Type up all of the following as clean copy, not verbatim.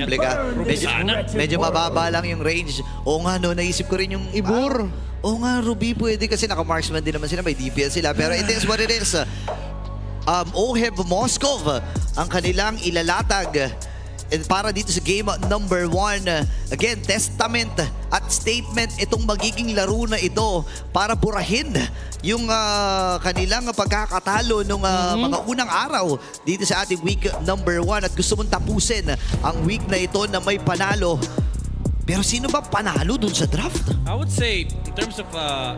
Republica. Medyo mababa lang yung range. Oo nga, no, naisip ko rin yung Ibur. Oo nga, Ruby pwede kasi naka-marksman din naman sila, may DPS sila. Pero it is what it is. OHEV Moscow ang kanilang ilalatag. And para dito sa game number 1, again, testament at statement itong magiging laro na ito para burahin yung kanilang pagkakatalo ng mga unang araw dito sa ating week number 1. At gusto mong tapusin ang week na ito na may panalo. Pero sino ba panalo dun sa draft? I would say, in terms of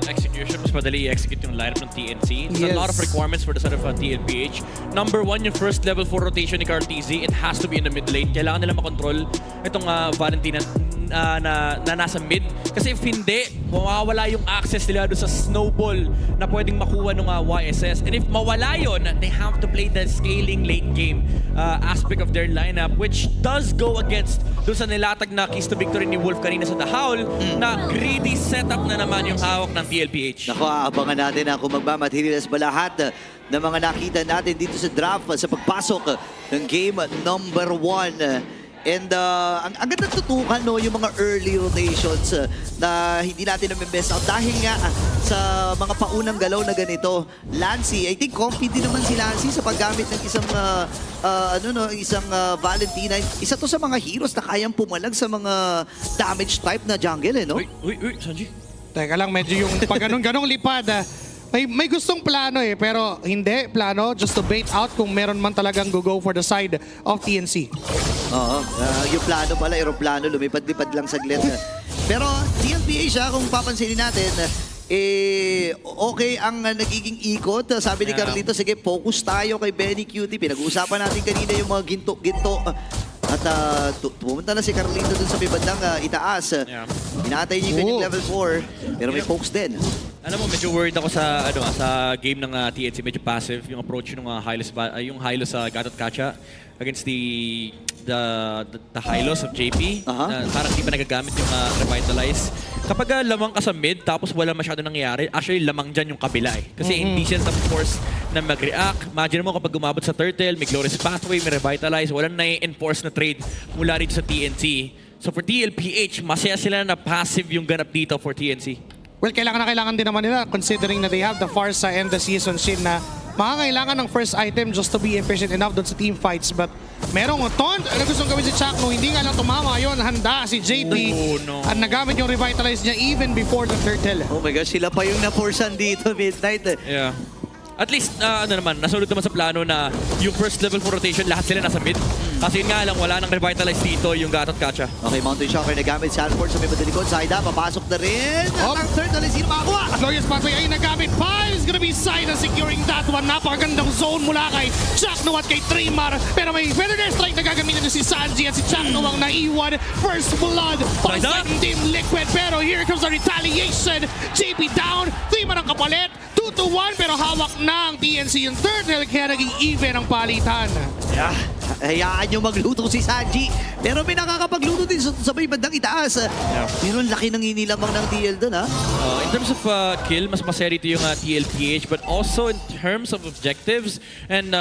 execution, mas madali i-execute yung lineup ng TNC. There's a lot of requirements for the side of TLPH. Number 1, yung first level 4 rotation ni Carl TZ. It has to be in the mid lane. Kailangan nila makontrol itong Valentina na nasa mid. Kasi if hindi, mawawala yung access nila doon sa snowball na pwedeng makuha ng YSS. And if mawala yun, they have to play the scaling late game aspect of their lineup, which does go against doon sa nilatag na keys to victory ni Wolf kanina sa The Howl, na greedy setup na naman yung hawak ng TLPH. Naku, aabangan natin kung magmamaterials ba lahat ng mga nakita natin dito sa draft sa pagpasok ng game number 1. And ang ganda tutukan, no, yung mga early rotations na hindi natin na-best out dahil nga sa mga paunang galaw na ganito. Lancy, I think confident naman si Lancy sa paggamit ng isang isang Valentina. Isa to sa mga heroes na kayang pumalag sa mga damage type na jungle, no? Uy, Sanji. Teka lang, medyo yung pag ganong lipad, may gustong plano pero hindi plano just to bait out kung meron man talagang go for the side of TNC. Oo, yung plano pala, aeroplano, lumipad-lipad lang saglit. Pero TLPH, kung papansinin natin, okay ang nagiging ikot. Sabi ni Carlito, sige, focus tayo kay Benny Cutie. Pinag-uusapan natin kanina yung mga ginto-ginto. At pumunta na si Carlito dun sa may bandang itaas. Inaantay niya yung kanyang level 4, pero may pokes din. Alam mo, medyo worried ako sa sa game ng TNC. Medyo passive yung approach ng yung Hylos sa Gatot Kacha against the Hylos of JP. Parang di pa nagagamit yung Revitalize. Kapag lamang ka sa mid, tapos wala masyado nangyayari, actually lamang dyan yung kabila Kasi hindi siya force na mag-react. Imagine mo kapag umabot sa Turtle, may Glorious Pathway, may Revitalize, walang na-enforce na trade mula rito sa TNC. So for TLPH, masaya sila na passive yung ganap dito for TNC. Well, kailangan din naman nila considering na they have the Farsa and the Season Shin na makakailangan ng first item just to be efficient enough doon sa team fights. But merong ton na gustong gawin si Chakno. Hindi nga lang tumama yun. Handa si JP. At nagamit yung Revitalize niya even before the Turtle. Oh my gosh, sila pa yung na-forcean dito midnight. Yeah. At least, nasunod naman sa plano na yung first level 4 rotation, lahat sila nasa mid. Kasi yun nga lang, wala nang Revitalize dito yung Gatot Kacha. Okay, Mountain Shocker nagamit. Sanford sa may madalikod. Saida, papasok na rin. At ang Turtle, sino makakuha? At Glorious Pathway ay nagamit. Five is gonna be Saida securing that one. Napakagandang zone mula kay Chakno at kay Trimar. Pero may Feather Strike na gagamitin si Sanji at si Chakno ang naiwan. First blood para sa Team Liquid. Pero here comes the retaliation. JP down. Trimar ang kapalit. 2-1 pero hawak ng TNC yung Turtle kaya naging even ang palitan. Yeah. Hayaan nyo magluto si Sanji. Pero may nakakapagluto din sa may bandang itaas. Pero laki ng inilamang ng TL doon, in terms of kill, mas masaya dito yung TLPH, but also in terms of objectives and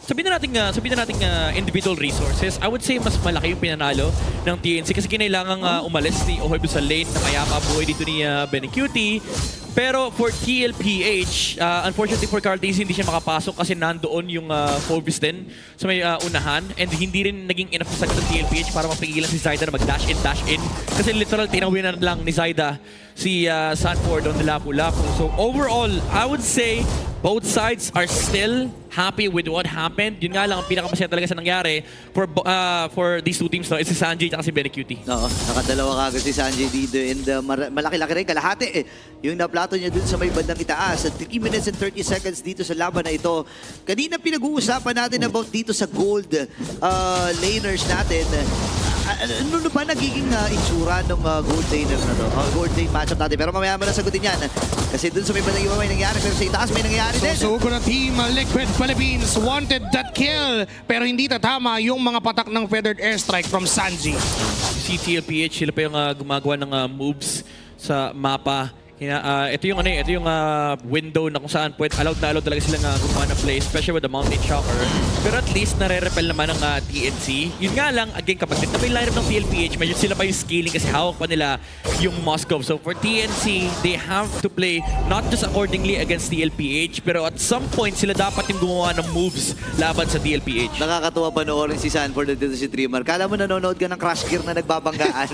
sabihin na nating individual resources, I would say mas malaki yung pinanalo ng TNC kasi kinailangang umalis ni Ohoib sa lane na mayapa buhay dito ni Benny Cutie. Pero for TLPH, unfortunately for Carl TZ, hindi siya makapasok kasi nandoon yung Phobos din sa may unahan and hindi rin naging enough sa TLPH para mapigilan si Zaida na mag-dash in. Kasi literal, tinawin na lang ni Zaida si Sanford on the lapu-lapu. So overall, I would say both sides are still happy with what happened. Yun nga lang, ang pinakamasaya talaga sa nangyari for these two teams is si Sanji at si Benny Cutie. Oo, nakadalawa kagad si Sanji dito and malaki-laki rin kalahati yung naplato niya dun sa may bandang itaas. 3 minutes and 30 seconds dito sa laban na ito. Kanina pinag-uusapan natin about dito sa gold laners natin. Ano ba nagiging itsura ng gold laner na to? Gold lane matchup natin. Pero mamaya mo na sagutin yan. Kasi dun sa may bandang iba may nangyari. Pero sa itaas may nangyari din. So na Team Liquid Philippines wanted that kill. Pero hindi tatama yung mga patak ng feathered airstrike from Sanji. Si TLPH, sila pa yung gumagawa ng moves sa mapa. Ito yung window na kung saan allowed talaga silang gumawa ng play, especially with the Mountain Shocker. Pero at least nare-repel naman ng TNC. Yun nga lang, again, kapag na may lineup ng TLPH, medyo sila pa yung scaling kasi hawak pa nila yung Moskov. So for TNC, they have to play not just accordingly against TLPH, pero at some point, sila dapat yung gumawa ng moves laban sa TLPH. Nakakatuwa panoorin si Sanford at dito si Trimar. Kala mo nanonood ka ng Crash Gear na nagbabanggaan.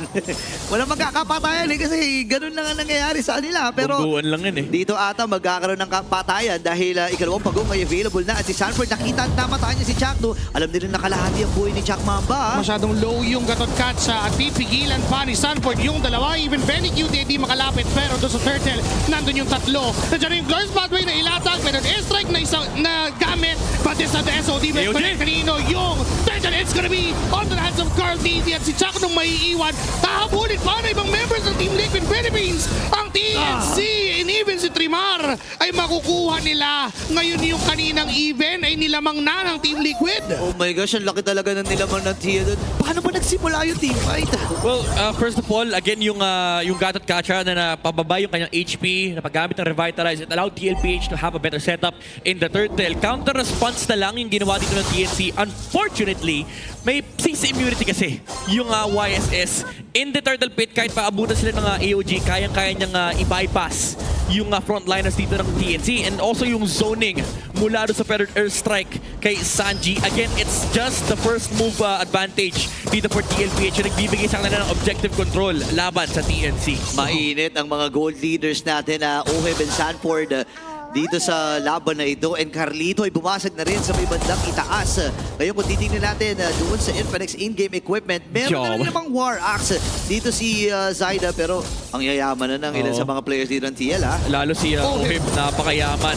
Walang magkakapatayan kasi ganun lang ang nangyayari sa kanila. Pero Bungguan lang yun eh. dito ata magkakaroon ng patayan dahil ikalawang pagong ay available na at si Sanford nakita at namataan niya si Chakno. Alam nila nakalahati ang buhay ni Chak Mamba. Masyadong low yung Gatot Katsa at pipigilan pa ni Sanford yung dalawa. Even Benny QT di makalapit pero doon sa Turtle, nandun yung tatlo. Nandiyan na yung Glorious Pathway na ilatag. Meron airstrike na gamit. But this at the SOD. But kanino yung Turtle. It's gonna be on the hands of Carl DT at si Chak nung may iiwan. Tahabulin pa na ibang members ng Team Liquid Philippines. Ang TNC and even si Trimar ay makukuha nila. Ngayon yung kaninang even ay nilamang na ng Team Liquid. Oh my gosh, ang laki talaga ng nilamang ng Tia doon. Paano ba nagsimula yung team fight? Well, first of all, again, yung Gatot Kacha na napababa yung kanyang HP, na paggamit ng Revitalize, it allowed TLPH to have a better setup in the Turtle. Counter-response na lang yung ginawa dito ng TNC. Unfortunately, may CC immunity kasi yung YSS. In the Turtle Pit, kahit paabutan sila ng AOG, kayang-kaya niyang i-bypass yung frontliners dito ng TNC. And also yung zoning mula doon sa Feathered Airstrike kay Sanji. Again, it's just the first move advantage dito for TLPH yung nagbibigay sa kanila ng objective control laban sa TNC. Mainit ang mga gold leaders natin na Oheb and Sanford dito sa laban na ito. And Carlito ay bumasag na rin sa may bandang itaas. Ngayon kung titignan natin doon sa Infinix in-game equipment, meron na rin namang War Axe dito si Zaida. Pero ang yayaman na ng ilan sa mga players dito ng TL ha. Lalo si Oheb, napakayaman.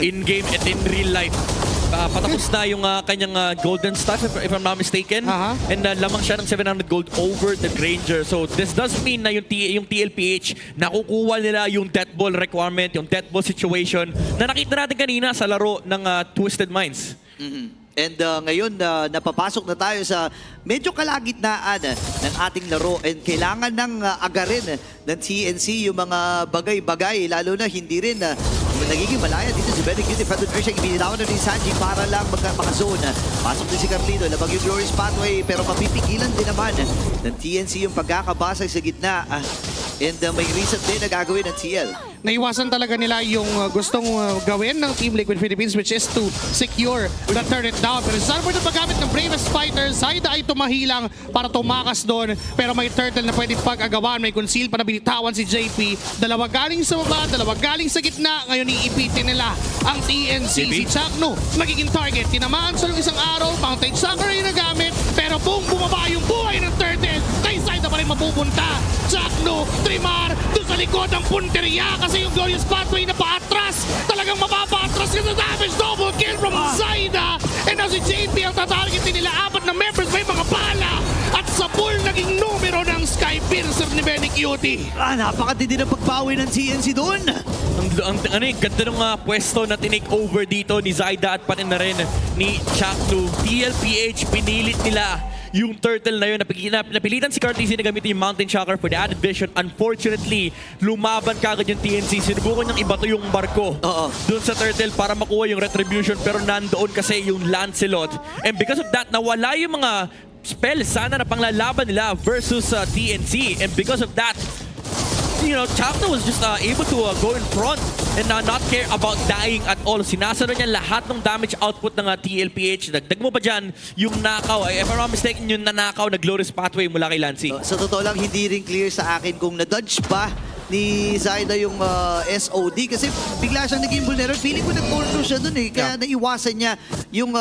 In-game and in real life. Patapos na yung kanyang golden stuff if I'm not mistaken. And lamang siya ng 700 gold over the Granger. So this does mean na yung TLPH nakukuha nila yung death ball requirement, yung death ball situation na nakita natin kanina sa laro ng Twisted Minds. And ngayon, napapasok na tayo sa medyo kalagitnaan ng ating laro and kailangan ng agarin ng TNC yung mga bagay-bagay, lalo na hindi rin nagiging malaya dito si Benny QT. Feathered Airstrike, ibinitawan na ni Sanji para lang maka-zone. Pasok din si Carlito, labag yung Glorious Pathway pero mapipigilan din naman ng TNC yung pagkakabasag sa gitna. And may reset din na gagawin ng TL. Naiwasan talaga nila yung gustong gawin ng Team Liquid Philippines, which is to secure the turret down. Pero Sanford na paggamit ng Bravest Fighter, Zaida ay tumahilang para tumakas doon. Pero may Turtle na pwede pag-agawan. May conceal pa na binitawan si JP. Dalawa galing sa baba, dalawa galing sa gitna. Ngayon iipitin nila ang TNC. Si Chakno magiging target. Tinamaan sa isang araw, Mountain Shocker ay nagamit. Pero bumaba yung buhay ng Turtle. Kay Zaida pa rin mapupunta. Chakno, Trimar, doon sa likod ng punteriya kasi yung Glorious Pathway na paatras. Talagang mapapaatras ka sa damage. Double kill from Zaida. And now si JP ang tatargetin nila. Apat na members, may mga bala. At sa pool naging numero ng Sky Piercer ni Benny QT. Napakatindi ng pagbawi ng TNC doon. Ang ganda ng pwesto na tinake over dito ni Zaida at pati na rin ni Chaknu. TLPH, pinilit nila yung Turtle na yun. Napilitan si Cartesi na gamitin yung Mountain Shocker for the added vision. Unfortunately, lumaban kagad yung TNC. Sinubukan niyang ibato yung barko doon sa Turtle para makuha yung retribution. Pero nandoon kasi yung Lancelot. And because of that, nawala yung mga spells sana na panglalaban nila versus TNC. And because of that, Chakno was just able to go in front and not care about dying at all. Sinasaro niya lahat ng damage output ng TLPH. Dagdag mo pa dyan yung nakaw. If I'm not mistaken, yung nanakaw na Glorious Pathway mula kay Lancy. Sa totoo lang, hindi rin clear sa akin kung na-dodge pa ni Zaida yung SOD kasi bigla siyang naging vulnerable. Feeling ko nag-corner siya dun eh. Kaya naiwasan niya yung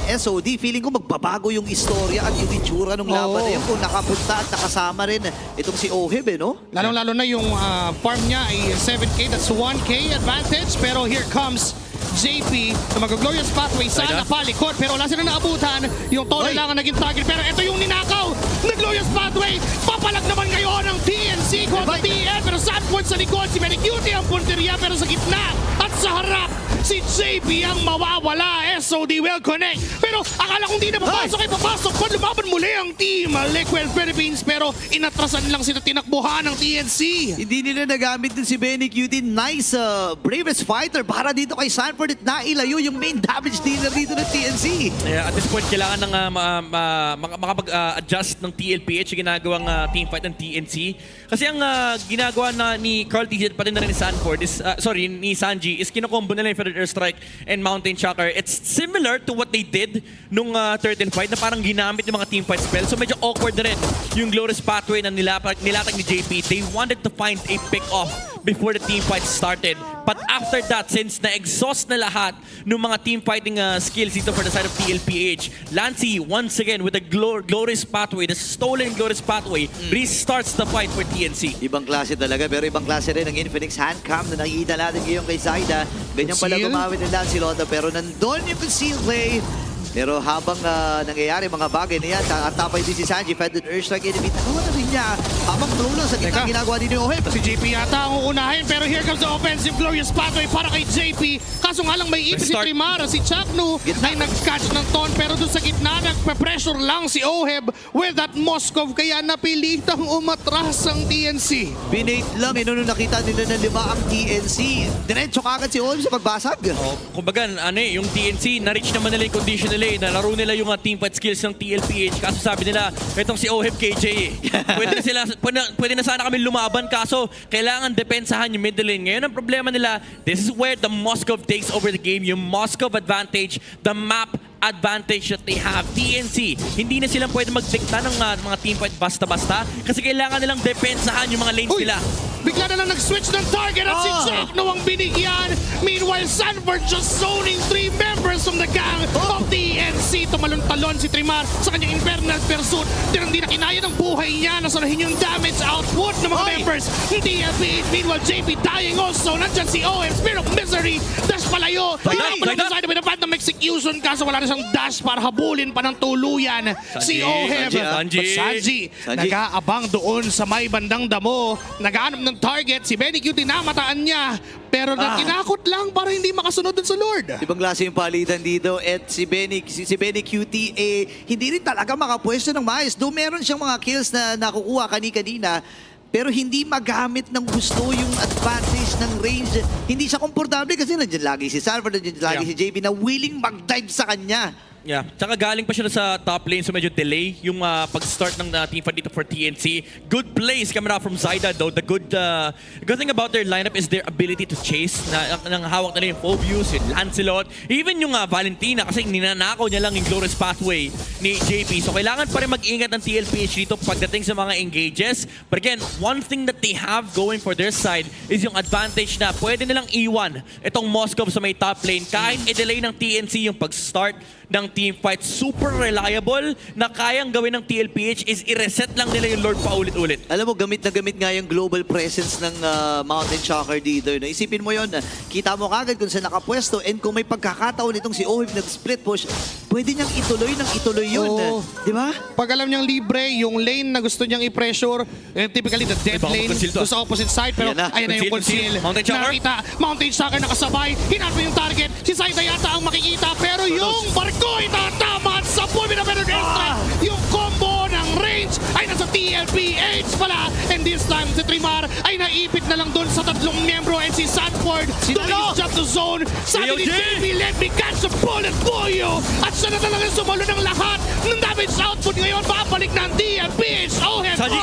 SOD. Feeling ko magbabago yung istorya at yung itsura ng laban na yun kung nakapunta at nakasama rin itong si Oheb no? Lalong-lalo na yung farm niya ay 7K. That's 1K advantage. Pero here comes JP na mag-Glorious Pathway sana palikod pero wala sila naabutan. Yung Tole lang ang naging target pero ito yung ninakaw na Glorious Pathway. Papalag naman ngayon ang TNC kontra TL, pero Sanford sa likod, si Medicuti ang punteriya, pero sa gitna at sa harap, si JP ang mawawala. SOD will connect. Pero akala kong di na papasok ay papasok pa. Lumaban muli ang team Liquid Philippines, pero inatrasan lang sila tinakbuhan ng TNC. Hindi nila nagamit din si Benny Cutie. Nice bravest fighter para dito kay Sanford at nailayo yung main damage dealer dito ng TNC. At this point, kailangan ng makapag-adjust ng TLPH yung ginagawang teamfight ng TNC. Kasi ang ginagawa na ni Carl TZ pati na rin ni Sanford is, ni Sanji, is kinokombo nila yung Feathered Airstrike and Mountain Shocker. It's similar to what they did nung Turtle Fight na parang ginamit yung mga teamfight spells. So medyo awkward na rin yung Glorious Pathway na nilatag ni JP. They wanted to find a pick-off before the team fight started. But after that, since na-exhaust na lahat ng mga team fighting skills dito for the side of TLPH, Lancy, once again, with the Glorious Pathway, the stolen Glorious Pathway, restarts the fight for TNC. Ibang klase talaga, pero ibang klase rin ang Infinix Handcam na nakikita natin ngayon kay Zaida. Ganyan pala Conceal? gumamit ng Lancy Loda, pero nandun yung conceal play. Pero habang nangyayari mga bagay na yan, at tapay din si Sanji, Feathered Airstrike, nagawa na rin niya. Habang flow lang sa gitna Teka. ginagawa din yung Oheb. Si JP yata ang uunahin, pero here comes the offensive Glorious Pathway para kay JP. Kaso nga lang may ipis si Restart. Trimar, si Chaknu Gitna. ay nag-catch ng ton, pero doon sa gitna nagpe-pressure lang si Oheb with that Moskov, kaya napilitang umatras ang TNC. Binate lang, nung nakita nila na 5 ang TNC. Diretso kagad si Oheb sa pagbasag. Kumbaga, yung TNC, na-reach naman nila yung condition nila. Nalaro nila yung team fight skills ng TLPH. Kaso sabi nila, itong si Oheb KJ. Pwede na sana kami lumaban, kaso kailangan depensahan yung middle lane. Ngayon ang problema nila, this is where the Moskov takes over the game. Yung Moskov advantage, the map advantage that they have. TNC, hindi na silang pwede magdikta ng mga teamfight basta-basta kasi kailangan nilang depensahan yung mga lanes Uy! nila. Bigla na lang nag-switch ng target at si Chaknu ang binigyan. Meanwhile, Sanford just zoning 3 members from the gang of TNC. Tumalon-talon si Trimar sa kanyang Infernal Pursuit. Hindi na kinaya ng buhay niya. Nasalahin yung damage output ng mga members ng TLPH. Meanwhile, JP dying also. Nandyan si OM, Spirit of Misery. Dash palayo. Hindi pa na-decide na bad ng execution kaso wala na siyang dash para habulin pa ng tuluyan. Si OM. Sanji. Sanji. Nag-aabang doon sa may bandang damo. Nag-aanap ng target. Si Benny Cutie namataan niya. Pero kinakot lang para hindi makasunod dun sa Lord. Ibang klase yung palitan dito at si Benny Cutie hindi rin talaga makapwesto ng maayos. Though meron siyang mga kills na nakukuha kanina, pero hindi magamit ng gusto yung advantage ng range. Hindi siya komportable kasi nandiyan lagi si Sanford, nandiyan lagi si JP na willing mag-dive sa kanya. Yeah. Tsaka galing pa siya sa top lane so medyo delay yung pag-start ng team fight dito for TNC. Good plays coming out from Zaida though. The good thing about their lineup is their ability to chase. Nang hawak nila yung Phobius, yung Lancelot, even yung Valentina kasi ninanakaw niya lang yung Glorious Pathway ni JP. So kailangan pa rin mag-ingat ng TLPH dito pagdating sa mga engages. But again, one thing that they have going for their side is yung advantage na pwede nilang iwan itong Moskov sa may top lane. Kahit i-delay ng TNC yung pag-start ng team fight, super reliable na kayang gawin ng TLPH is i-reset lang nila yung Lord paulit-ulit. Alam mo, gamit na gamit nga yung global presence ng Mountain Shocker dito. No? Isipin mo yon, kita mo kagad kung saan nakapwesto and kung may pagkakataon itong si Oheb nag-split push, pwede niyang ituloy yun. Oo. Di ba? Pag alam niyang libre, yung lane na gusto niyang i-pressure, typically the dead baka lane, mag-conceal to. doon sa opposite side, pero Yan na. ayan na yung Conceal. conceal. Mountain Shocker? Nakita, Mountain Shocker nakasabay, hinat mo yung target, si Zaida yata ang makikita, pero yung barko itatama sa Pulvina Feathered Airstrike. Yung combo ng range ay nasa TLPH pala, and this time si Trimar ay naipit na lang doon sa 3 miyembro and si Sanford doon jump to zone. Sabi ni AOJ! JP, let me catch the bullet for you! At siya na talaga sumalo ng lahat ng damage output. Ngayon, babalik ng TLPH. Oheb, Sanji!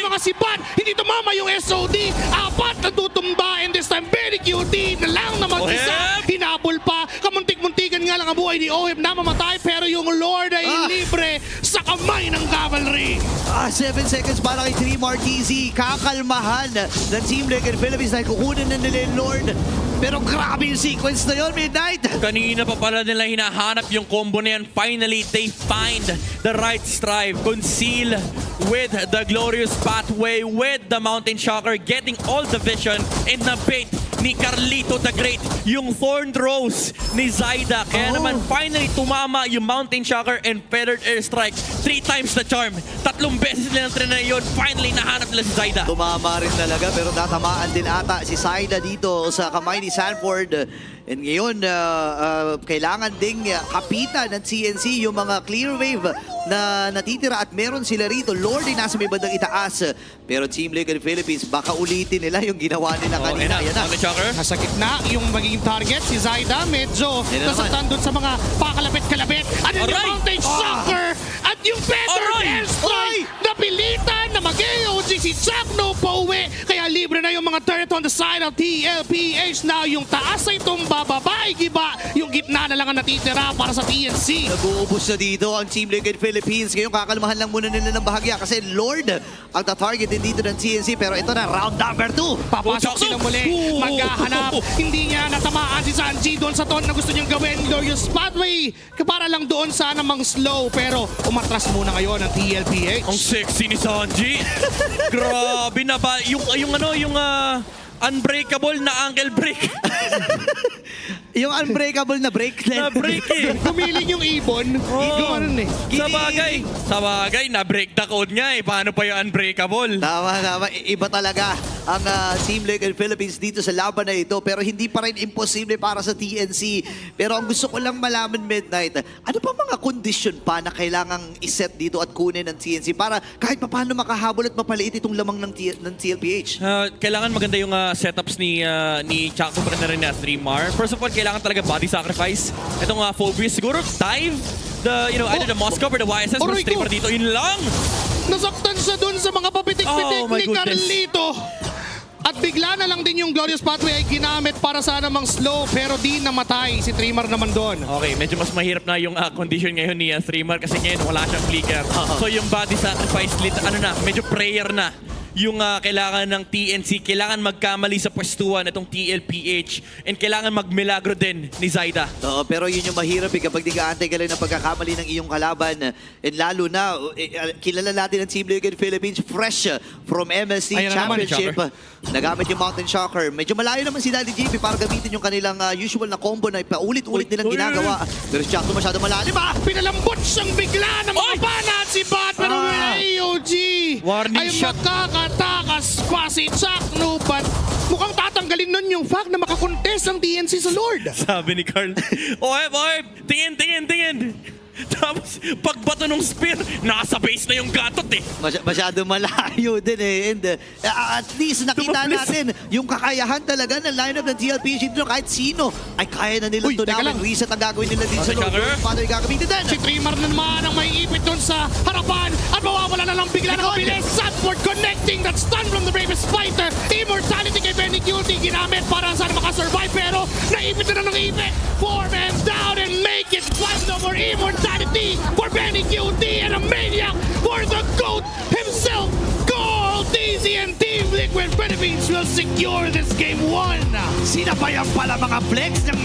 yung mga sipat, hindi tumama yung SOD. 4 na tutumba, and this time, Benny Cutie na lang na mag-isa. Oheb! Hinabol pa. Kamuntik-muntikan nga lang ang buhay ni Oheb na mamatay, pero yung Lord ay libre sa kamay ng Cavalry. 7 seconds para kay Trimar TZ. Kakalmahan ng Team Liquid Philippines dahil kukunin na nila yung Lord. Pero grabe yung sequence na yun, Midnight. Kanina pa pala nila hinahanap yung combo na yan. Finally, they find the right strive. Conceal with the Glorious Pathway, with the Mountain Shocker, getting all the vision and the bait ni Carlito the Great, yung Thorn Rose ni Zyda. Kaya naman finally tumama yung Mountain Shocker and Feathered Airstrike. 3 times the charm. 3 beses nilang trinay yun. Finally nahanap nila si Zyda. Tumama rin talaga pero tatamaan din ata si Saida dito sa kamay ni Sanford. And ngayon, kailangan ding kapitan ng CNC yung mga clear wave na natitira at meron sila rito. Lordy nasa may bandang itaas. Pero Team Liquid Philippines, baka ulitin nila yung ginawa nila kanina. Ayan na. Mountain Shocker. Nasa gitna yung magiging target, si Zyda medyo Yan na nasaktan dun sa mga pakalapit-kalapit. At yung Aray! Mountain Shocker at yung Feather Aray! Airstrike napilitan na mag-AOG si Chakno pauwi. Kaya libre na yung mga turret on the side of TLPH. Now yung taas ay tumba, babae giba. Yung gitna na lang ang natitira para sa TNC. Nag-uubos na dito ang Team Liquid Philippines. Ngayon kakalmahan lang muna nila ng bahagya kasi Lord ang ta-target din dito ng CNC. Pero ito na, round number 2. Papasok sila muli, maghahanap. Hindi niya natamaan si Sanji doon sa ton na gusto niyang gawin. Glorious Pathway, para lang doon sana mang slow. Pero umatras muna ngayon ang TLPH. Ang sexy ni Sanji. Grabe na ba? Yung unbreakable na ankle break. Yung unbreakable na break. Na break eh. Gumiling yung ibon. Gano'n eh. Sa bagay, na-break the code nga eh. Paano pa yung unbreakable? Tama. Iba talaga ang Team Liquid Philippines dito sa laban na ito. Pero hindi pa rin imposible para sa TNC. Pero ang gusto ko lang malaman, Midnight, ano pa mga kondisyon pa na kailangang iset dito at kunin ng TNC para kahit paano makahabol at mapaliit itong lamang ng TLPH? Kailangan maganda yung setups ni Chaco pa rin na Streamer. First of all, kailangan talaga body sacrifice. Itong Phobius, siguro dive either the Moscow or the YSS or Aray ko! Streamer dito. Yun lang! Nasaktan siya doon sa mga papitik-pitik Oh, my ni goodness. Carlito. At bigla na lang din yung Glorious Pathway ay ginamit para sana mang slow pero di namatay si Trimmer naman doon. Okay, medyo mas mahirap na yung condition ngayon ni Streamer kasi ngayon wala siyang flicker. So yung body sacrifice, medyo prayer na yung kailangan ng TNC. Kailangan magkamali sa pwestuhan itong TLPH and kailangan magmilagro din ni Zyda. Oo, pero yun yung mahirap kapag di ka antay ka lang ng pagkakamali ng iyong kalaban. And lalo na, kilala natin ang Team Liquid Philippines fresh from MSC Ayan na naman, Championship. Nagamit yung Mountain Shocker. Medyo malayo naman si Daddy JP para gamitin yung kanilang usual na combo na paulit-ulit nilang ginagawa. Pero si Chakno masyado malalim Pinalambot siyang bigla ng mga banat si Bat pero may AOG Warning ay shot. makakatakas pa si Chakno but mukhang tatanggalin nun yung fact na makakontest ang TNC sa Lord. Sabi ni Carl, OF, tingin. Tapos, pagbato ng spear, nasa base na yung gatot eh. Masyado malayo din eh. And at least nakita Tumaplis. natin yung kakayahan talaga ng lineup ng TLPH dito. Kahit sino ay kaya na nilang Uy, teka tunawin. lang. Reset ang gagawin nila dito sa Okay, Lord. Shocker. Paano yung gagamitin din? Si Trimmer naman ang may ipit doon sa harapan at mawawala na lang bigla ng mabilis. Sanford connecting that stun from the bravest fighter. Immortality kay Benny Cutie ginamit para sana makasurvive pero naipit na ng ipit. 4 men down and make it 5 no more immortality for Benny Cutie and a maniac for the GOAT himself. Goal! DZ and Team Liquid Philippines will secure this game 1. Sinabayan pala mga flex ng